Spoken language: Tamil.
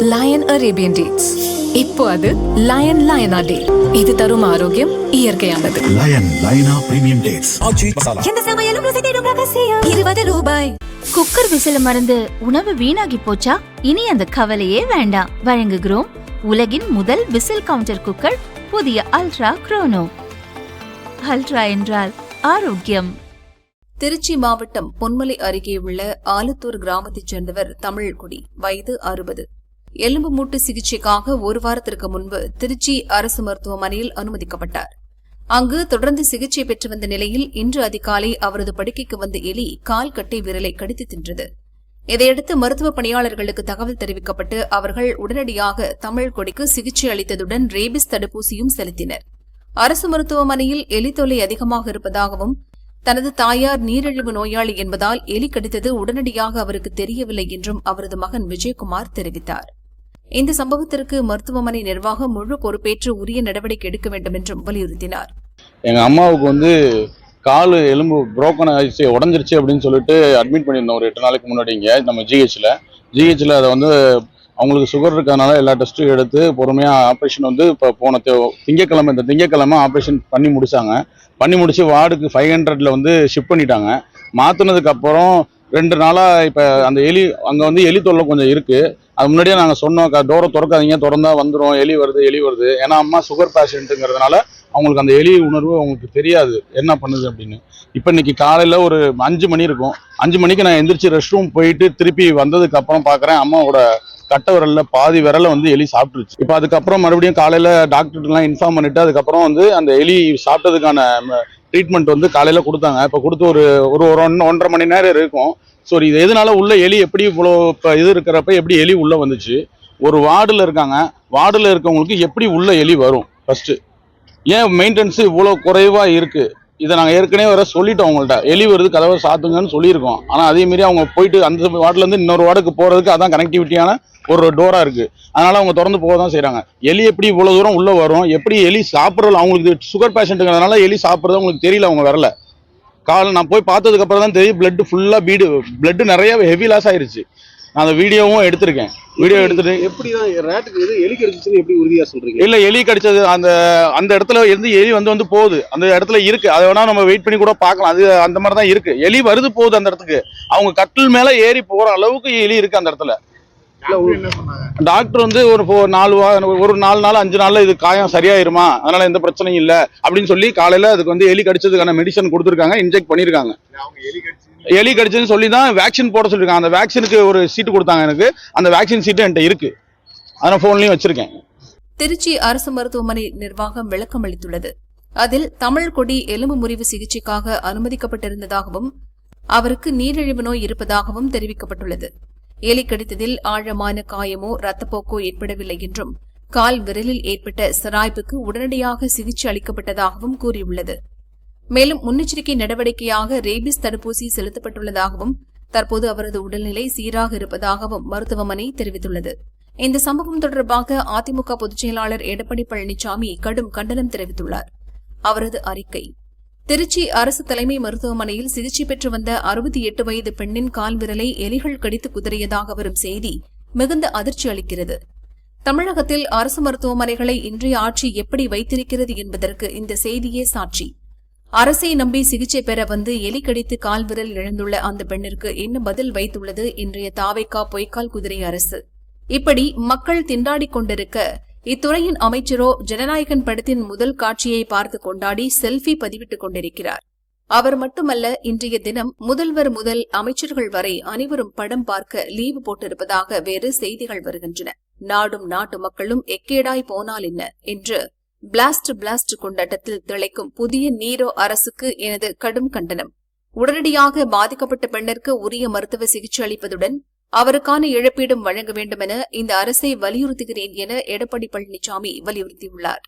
Line Arabian dates. இப்போ அது லயன் லயனா டே. இது தரும் ஆரோக்கியம் இயற்கையானது. லயன் லயனா பிரீமியம் டேட்ஸ். எந்த சமையலும் ருசி தேடும் ரகசியம். 20 ரூபாய். குக்கர் விசில மறந்து உணவு வீணாகி போச்சா? இனி அந்த கவலையே வேண்டாம். வழங்குகிறோம் உலகின் முதல் விசில் கவுண்டர் குக்கர், புதிய அல்ட்ரா குரோனோ. அல்ட்ரா என்றால் ஆரோக்கியம். திருச்சி மாவட்டம் பொன்மலை அருகே உள்ள ஆலத்தூர் கிராமத்தைச் சேர்ந்தவர் தமிழ்குடி, வயது 60. எலும்பு மூட்டு சிகிச்சைக்காக ஒரு வாரத்திற்கு முன்பு திருச்சி அரசு மருத்துவமனையில் அனுமதிக்கப்பட்டார். அங்கு தொடர்ந்து சிகிச்சை பெற்று வந்த நிலையில் இன்று அதிகாலை அவரது படுக்கைக்கு வந்த எலி கால் கட்டை விரலை கடித்து தின்றது. இதையடுத்து மருத்துவ பணியாளர்களுக்கு தகவல் தெரிவிக்கப்பட்டு அவர்கள் உடனடியாக தமிழ்கொடிக்கு சிகிச்சை அளித்ததுடன் ரேபிஸ் தடுப்பூசியும் செலுத்தினர். அரசு மருத்துவமனையில் எலி தொல்லை அதிகமாக இருப்பதாகவும் தனது தாயார் நீரிழிவு நோயாளி என்பதால் எலி கடித்தது உடனடியாக அவருக்கு தெரியவில்லை என்றும் அவரது மகன் விஜயகுமார் தெரிவித்தார். இந்த சம்பவத்திற்கு மருத்துவமனை நிர்வாகம் முழு பொறுப்பேற்று உரிய நடவடிக்கை எடுக்க வேண்டும் என்றும் வலியுறுத்தினார். எங்க அம்மாவுக்கு கால் எலும்பு புரோக்கன் ஆயிடுச்சு, உடஞ்சிருச்சு அப்படின்னு சொல்லிட்டு அட்மிட் பண்ணியிருந்தோம் ஒரு 8 நாளைக்கு முன்னாடி. இங்கே நம்ம ஜிஹெச்ல அதை அவங்களுக்கு சுகர் இருக்கிறதுனால எல்லா டெஸ்ட்டும் எடுத்து பொறுமையாக ஆப்ரேஷன் இப்போ போன திங்கக்கிழமை ஆப்ரேஷன் பண்ணி முடிச்சாங்க. பண்ணி முடிச்சு வார்டுக்கு 500ல் ஷிஃப்ட் பண்ணிட்டாங்க. மாற்றினதுக்கு அப்புறம் 2 நாளாக இப்போ அந்த எலி அங்கே எலி தொல்லை கொஞ்சம் இருக்குது. அது முன்னாடியே நாங்கள் சொன்னோம், டோரை திறக்காதீங்க, திறந்தா வந்துடும், எலி வருது. ஏன்னா அம்மா சுகர் பேஷண்ட்டுங்கிறதுனால அவங்களுக்கு அந்த எலி உணர்வு அவங்களுக்கு தெரியாது என்ன பண்ணுது அப்படின்னு. இப்போ இன்னைக்கு காலையில் ஒரு 5 மணி இருக்கும். 5 மணிக்கு நான் எந்திரிச்சு ரெஸ்ட் ரூம் போயிட்டு திருப்பி வந்ததுக்கு அப்புறம் பார்க்குறேன் அம்மாவோட கட்டை விரல்ல பாதி விரலை எலி சாப்பிட்டுருச்சு. இப்போ அதுக்கப்புறம் மறுபடியும் காலையில் டாக்டர்லாம் இன்ஃபார்ம் பண்ணிட்டு அதுக்கப்புறம் அந்த எலி சாப்பிட்டதுக்கான ட்ரீட்மெண்ட் காலையில் கொடுத்தாங்க. இப்போ கொடுத்து ஒரு 1.5 மணி நேரம் இருக்கும். ஸோ இது எதனால உள்ள எலி எப்படி இவ்வளோ இப்போ இது இருக்கிறப்ப எப்படி எலி உள்ளே வந்துச்சு, ஒரு வார்டில் இருக்காங்க, வார்டில் இருக்கவங்களுக்கு எப்படி உள்ள எலி வரும், ஃபர்ஸ்ட் ஏன் மெயின்டெனன்ஸ் இவ்வளோ குறைவாக இருக்குது. இதை நாங்கள் ஏற்கனவே சொல்லிட்டோம் அவங்கள்ட்ட, எலி வருது கதவை சாத்துங்கன்னு சொல்லியிருக்கோம். ஆனால் அதேமாரி அவங்க போயிட்டு அந்த வார்டுலேருந்து இன்னொரு வார்டுக்கு போகிறதுக்கு அதான் கனெக்டிவிட்டியான ஒரு டோராக இருக்குது. அதனால் அவங்க திறந்து போக தான் செய்கிறாங்க. எலி எப்படி இவ்வளோ தூரம் உள்ளே வரும், எப்படி எலி சாப்பிட்றது, அவங்களுக்கு சுகர் பேஷண்ட்டுங்கிறதுனால எலி சாப்பிட்றது அவங்களுக்கு தெரியல. அவங்க வரல. நான் போய் பார்த்ததுக்கு அப்புறம் தான் தெரியும் பிளட் ஃபுல்லாக பிளட் நிறைய ஹெவி லாஸ் ஆயிருச்சு. நான் அந்த வீடியோவும் எடுத்திருக்கேன். வீடியோ எடுத்துட்டு எப்படி எலி கடிச்சதுன்னு எப்படி உறுதியாக சொல்றீங்க? இல்லை, எலி கடிச்சது அந்த இடத்துல எலி போகுது, அந்த இடத்துல இருக்கு. அதை வேணா நம்ம வெயிட் பண்ணி கூட பார்க்கலாம். அது அந்த மாதிரி தான் இருக்கு. எலி வருது போகுது அந்த இடத்துக்கு. அவங்க கட்டில் மேல ஏறி போற அளவுக்கு எலி இருக்கு அந்த இடத்துல. டாக்டர் ஒரு 4 நாள் 5 நாள்ல இது காயம் சரியாயிருமா, அதனால எந்த பிரச்சனையும் இல்லை அப்படின்னு சொல்லி காலையில அதுக்கு எலி கடிச்சதுக்கான மெடிசன் கொடுத்துருக்காங்க, இன்ஜெக்ட் பண்ணிருக்காங்க. எலி கடிச்சதுன்னு சொல்லி தான் வேக்சின் போட சொல்லிருக்காங்க. அந்த வேக்சினுக்கு ஒரு சீட்டு கொடுத்தாங்க எனக்கு. அந்த வேக்சின் சீட்டு என்கிட்ட இருக்கு, அதை போன்லயும் வச்சிருக்கேன். திருச்சி அரசு மருத்துவமனை நிர்வாகம் விளக்கம் அளித்துள்ளது. அதில் தமிழ்கொடி எலும்பு முறிவு சிகிச்சைக்காக அனுமதிக்கப்பட்டிருந்ததாகவும் அவருக்கு நீரிழிவு நோய் இருப்பதாகவும் தெரிவிக்கப்பட்டுள்ளது. எலி கடித்ததில் ஆழமான காயமோ ரத்தப்போக்கோ ஏற்படவில்லை என்றும் கால் விரலில் ஏற்பட்ட சிராய்ப்புக்கு உடனடியாக சிகிச்சை அளிக்கப்பட்டதாகவும் கூறியுள்ளது. மேலும் முன்னெச்சரிக்கை நடவடிக்கையாக ரேபிஸ் தடுப்பூசி செலுத்தப்பட்டுள்ளதாகவும் தற்போது அவரது உடல்நிலை சீராக இருப்பதாகவும் மருத்துவமனை தெரிவித்துள்ளது. இந்த சம்பவம் தொடர்பாக அதிமுக பொதுச் செயலாளர் எடப்பாடி பழனிசாமி கடும் கண்டனம் தெரிவித்துள்ளார். அவரது அறிக்கை: திருச்சி அரசு தலைமை மருத்துவமனையில் சிகிச்சை பெற்று வந்த 68 வயது பெண்ணின் கால் விரலை எலிகள் கடித்து குதறியதாக வரும் செய்தி மிகுந்த அதிர்ச்சி அளிக்கிறது. தமிழகத்தில் அரசு மருத்துவமனைகளை இன்றைய ஆட்சி எப்படி வைத்திருக்கிறது என்பதற்கு இந்த செய்தியே சாட்சி. அரசை நம்பி சிகிச்சை பெற எலி கடித்து கால் விரல் இழந்துள்ள அந்த பெண்ணிற்கு என்ன பதில் வைத்துள்ளது இன்றைய தாவேகா பொய்க்கால் குதிரை அரசு? இப்படி மக்கள் திண்டாடிக் கொண்டிருக்க இத்துறையின் அமைச்சரோ ஜனநாயகன் படத்தின் முதல் காட்சியை பார்த்து கொண்டாடி செல்ஃபி பதிவிட்டுக் கொண்டிருக்கிறார். அவர் மட்டுமல்ல, இன்றைய தினம் முதல்வர் முதல் அமைச்சர்கள் வரை அனைவரும் படம் பார்க்க லீவு போட்டிருப்பதாக வேறு செய்திகள் வருகின்றன. நாடும் நாட்டு மக்களும் எக்கேடாய் போனால் என்ன என்று பிளாஸ்ட் கொண்டாட்டத்தில் திளைக்கும் புதிய நீரோ அரசுக்கு எனது கடும் கண்டனம். உடனடியாக பாதிக்கப்பட்ட பெண்ணிற்கு உரிய மருத்துவ சிகிச்சை அளிப்பதுடன் அவருக்கான இழப்பீடும் வழங்க வேண்டும் என இந்த அரசை வலியுறுத்துகிறேன் என எடப்பாடி பழனிசாமி வலியுறுத்தியுள்ளார்.